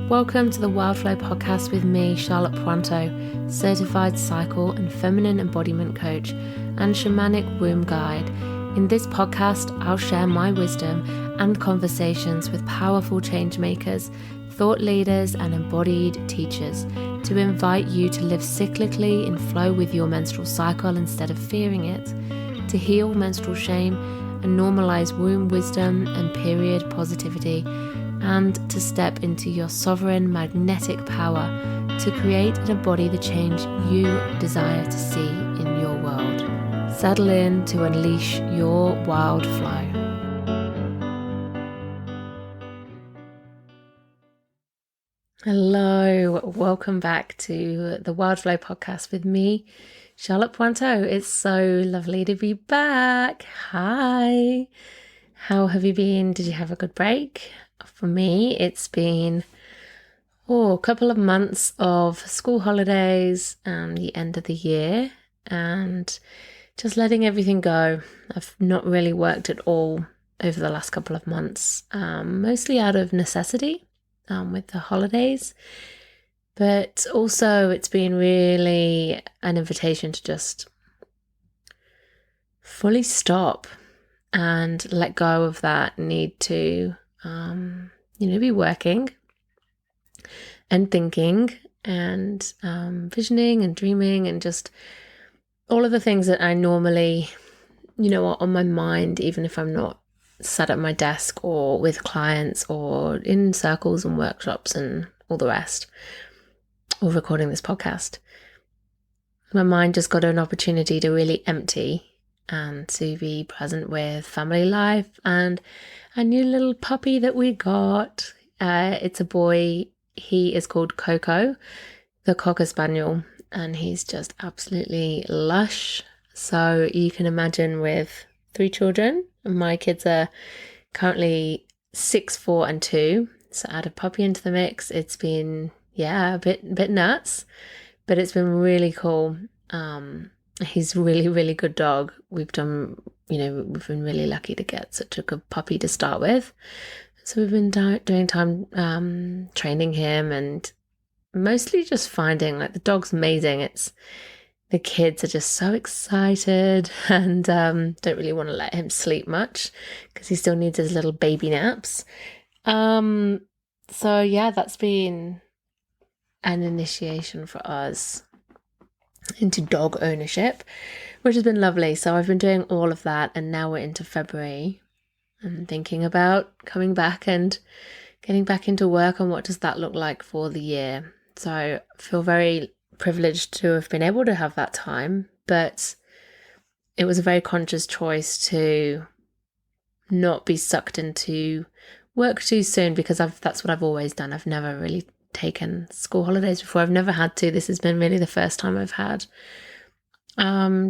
Welcome to the Wildflow podcast with me, Charlotte Puanto, certified cycle and feminine embodiment coach and shamanic womb guide. In this podcast, I'll share my wisdom and conversations with powerful change makers, thought leaders, and embodied teachers to invite you to live cyclically in flow with your menstrual cycle instead of fearing it, to heal menstrual shame and normalize womb wisdom and period positivity, and to step into your sovereign magnetic power to create and embody the change you desire to see in your world. Settle in to unleash your wild flow. Hello, welcome back to the Wildflow podcast with me, Charlotte Puanto. It's so lovely to be back. Hi. How have you been? Did you have a good break? For me, it's been a couple of months of school holidays and the end of the year and just letting everything go. I've not really worked at all over the last couple of months, mostly out of necessity with the holidays. But also it's been really an invitation to just fully stop and let go of that need to be working and thinking and visioning and dreaming and just all of the things that I normally, are on my mind, even if I'm not sat at my desk or with clients or in circles and workshops and all the rest, or recording this podcast. My mind just got an opportunity to really empty and to be present with family life and a new little puppy that we got. It's a boy. He is called Coco, the Cocker Spaniel, and he's just absolutely lush. So you can imagine with 3 children, my kids are currently 6, 4 and 2. So add a puppy into the mix. It's been, a bit nuts, but it's been really cool. He's a really, really good dog. We've been really lucky to get such a good puppy to start with. So we've been doing time training him and mostly just finding the dog's amazing. The kids are just so excited and don't really want to let him sleep much because he still needs his little baby naps. That's been an initiation for us into dog ownership, which has been lovely. So I've been doing all of that, and now we're into February. I'm thinking about coming back and getting back into work, and what does that look like for the year. So I feel very privileged to have been able to have that time, but it was a very conscious choice to not be sucked into work too soon, because that's what I've always done. I've never really taken school holidays before. I've never had to. This has been really the first time I've had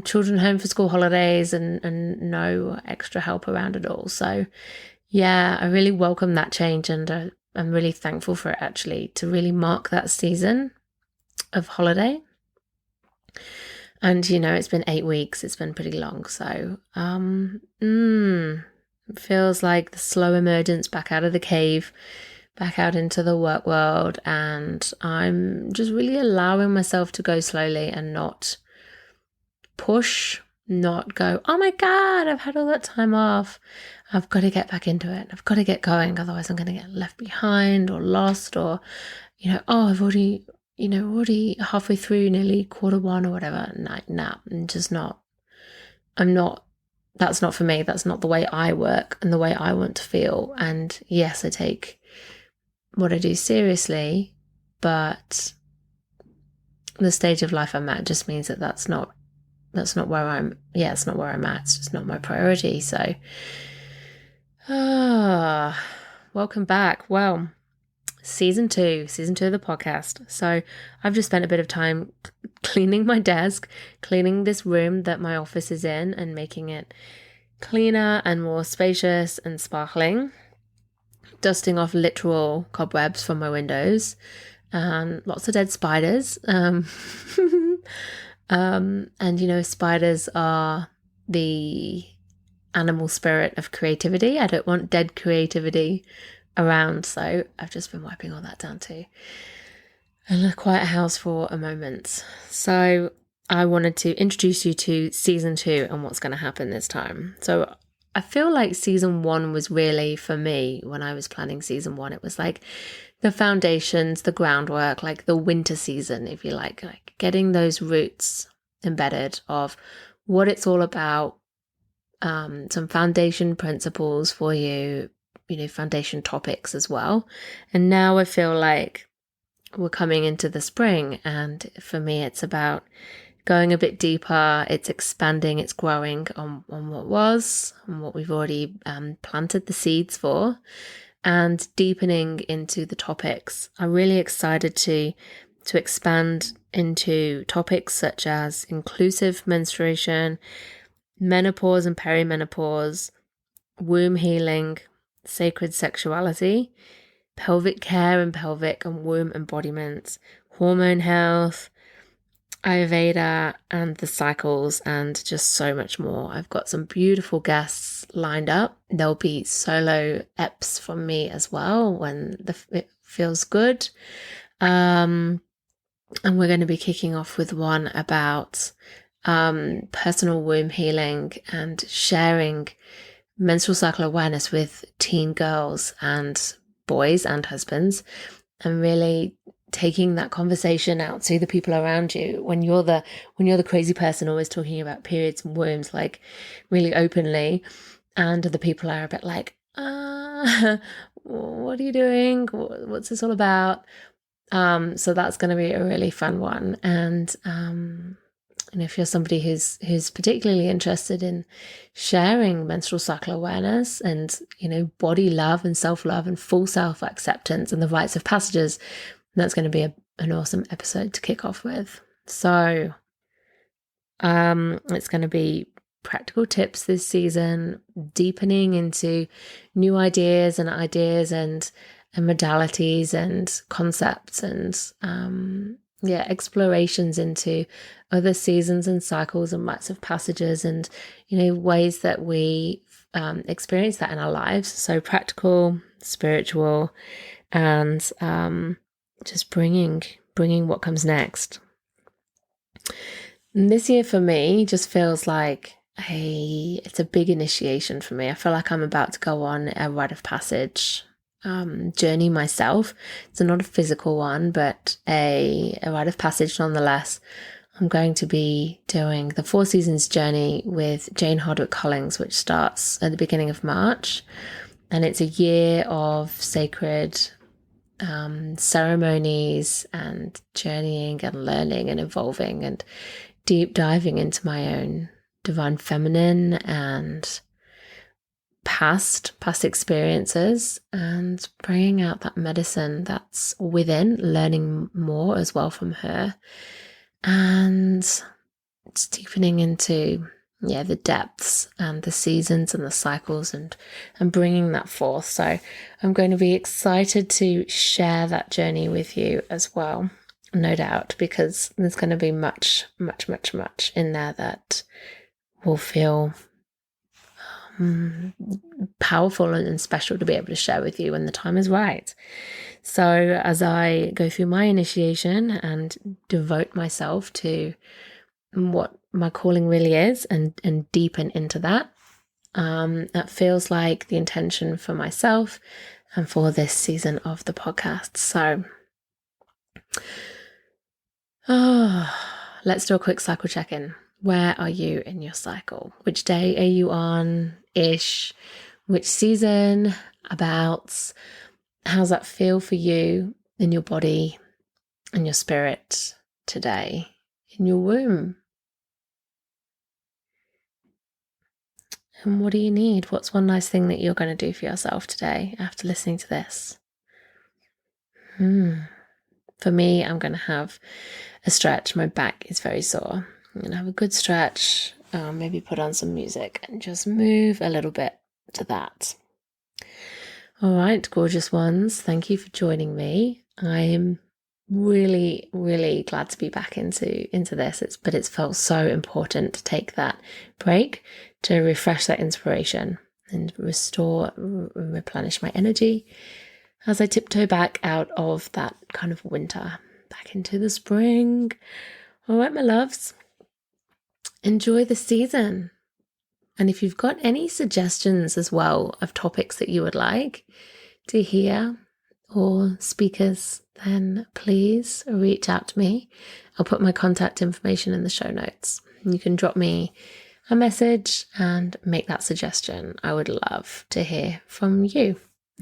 children home for school holidays and no extra help around at all. So I really welcome that change, and I'm really thankful for it, actually, to really mark that season of holiday. And it's been 8 weeks. It's been pretty long. So it feels like the slow emergence back out of the cave, back out into the work world, and I'm just really allowing myself to go slowly and not push, not go, oh my God, I've had all that time off. I've got to get back into it. I've got to get going. Otherwise I'm going to get left behind or lost, or, I've already halfway through, nearly Q1 or whatever. Nah, that's not for me. That's not the way I work and the way I want to feel. And yes, I take what I do seriously, but the stage of life I'm at just means that that's not where I'm at. It's just not my priority. So welcome back. Well, season two of the podcast. So I've just spent a bit of time cleaning my desk, cleaning this room that my office is in, and making it cleaner and more spacious and sparkling, dusting off literal cobwebs from my windows, lots of dead spiders. Spiders are the animal spirit of creativity. I don't want dead creativity around. So I've just been wiping all that down too. And a quiet house for a moment. So I wanted to introduce you to season 2 and what's going to happen this time. So I feel like season 1 was really, for me, when I was planning season 1, it was like the foundations, the groundwork, like the winter season, if you like getting those roots embedded of what it's all about, some foundation principles for you, foundation topics as well. And now I feel like we're coming into the spring, and for me it's about going a bit deeper. It's expanding, it's growing on what was and what we've already planted the seeds for, and deepening into the topics. I'm really excited to expand into topics such as inclusive menstruation, menopause and perimenopause, womb healing, sacred sexuality, pelvic care and pelvic and womb embodiments, hormone health, Ayurveda and the cycles, and just so much more. I've got some beautiful guests lined up. There'll be solo eps from me as well when it feels good. And we're going to be kicking off with one about personal womb healing and sharing menstrual cycle awareness with teen girls and boys and husbands, and really taking that conversation out to the people around you when you're the crazy person always talking about periods and wombs, like really openly, and the people are a bit like, what are you doing, what's this all about? So that's going to be a really fun one. And if you're somebody who's particularly interested in sharing menstrual cycle awareness and, body love and self-love and full self-acceptance and the rites of passages, that's going to be an awesome episode to kick off with. So it's going to be practical tips this season, deepening into new ideas and modalities and concepts, and explorations into other seasons and cycles and rites of passages, and ways that we experience that in our lives. So practical, spiritual, and just bringing what comes next. And this year for me just feels like it's a big initiation for me. I feel like I'm about to go on a rite of passage journey myself. It's not a physical one, but a rite of passage nonetheless. I'm going to be doing the 4 Seasons journey with Jane Hardwick Collins, which starts at the beginning of March, and it's a year of sacred ceremonies and journeying and learning and evolving and deep diving into my own divine feminine and past experiences, and bringing out that medicine that's within, learning more as well from her, and it's deepening into the depths and the seasons and the cycles, and bringing that forth. So I'm going to be excited to share that journey with you as well, no doubt, because there's going to be much in there that will feel powerful and special to be able to share with you when the time is right. So as I go through my initiation and devote myself to what my calling really is, and deepen into that, that feels like the intention for myself and for this season of the podcast. So let's do a quick cycle check-in. Where are you in your cycle? Which day are you on ish? Which season? About? How's that feel for you in your body and your spirit today, in your womb? And what do you need? What's one nice thing that you're going to do for yourself today after listening to this? For me, I'm going to have a stretch. My back is very sore. I'm going to have a good stretch, maybe put on some music and just move a little bit to that. All right, gorgeous ones. Thank you for joining me. I'm really, really glad to be back into this. But it's felt so important to take that break to refresh that inspiration and restore, replenish my energy, as I tiptoe back out of that kind of winter, back into the spring. All right, my loves, enjoy the season. And if you've got any suggestions as well of topics that you would like to hear or speakers, then please reach out to me. I'll put my contact information in the show notes. You can drop me a message and make that suggestion. I would love to hear from you.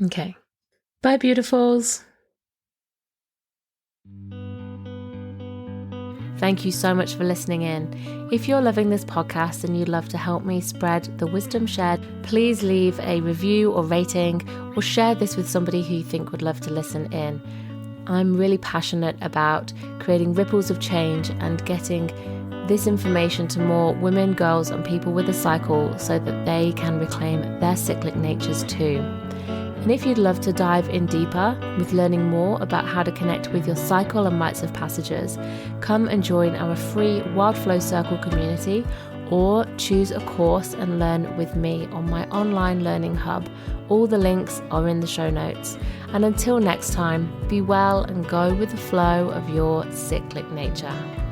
Okay. Bye, beautifuls. Thank you so much for listening in. If you're loving this podcast and you'd love to help me spread the wisdom shared, please leave a review or rating or share this with somebody who you think would love to listen in. I'm really passionate about creating ripples of change and getting this information to more women, girls, and people with a cycle so that they can reclaim their cyclic natures too. And if you'd love to dive in deeper with learning more about how to connect with your cycle and rites of passages, come and join our free Wild Flow Circle community or choose a course and learn with me on my online learning hub. All the links are in the show notes. And until next time, be well and go with the flow of your cyclic nature.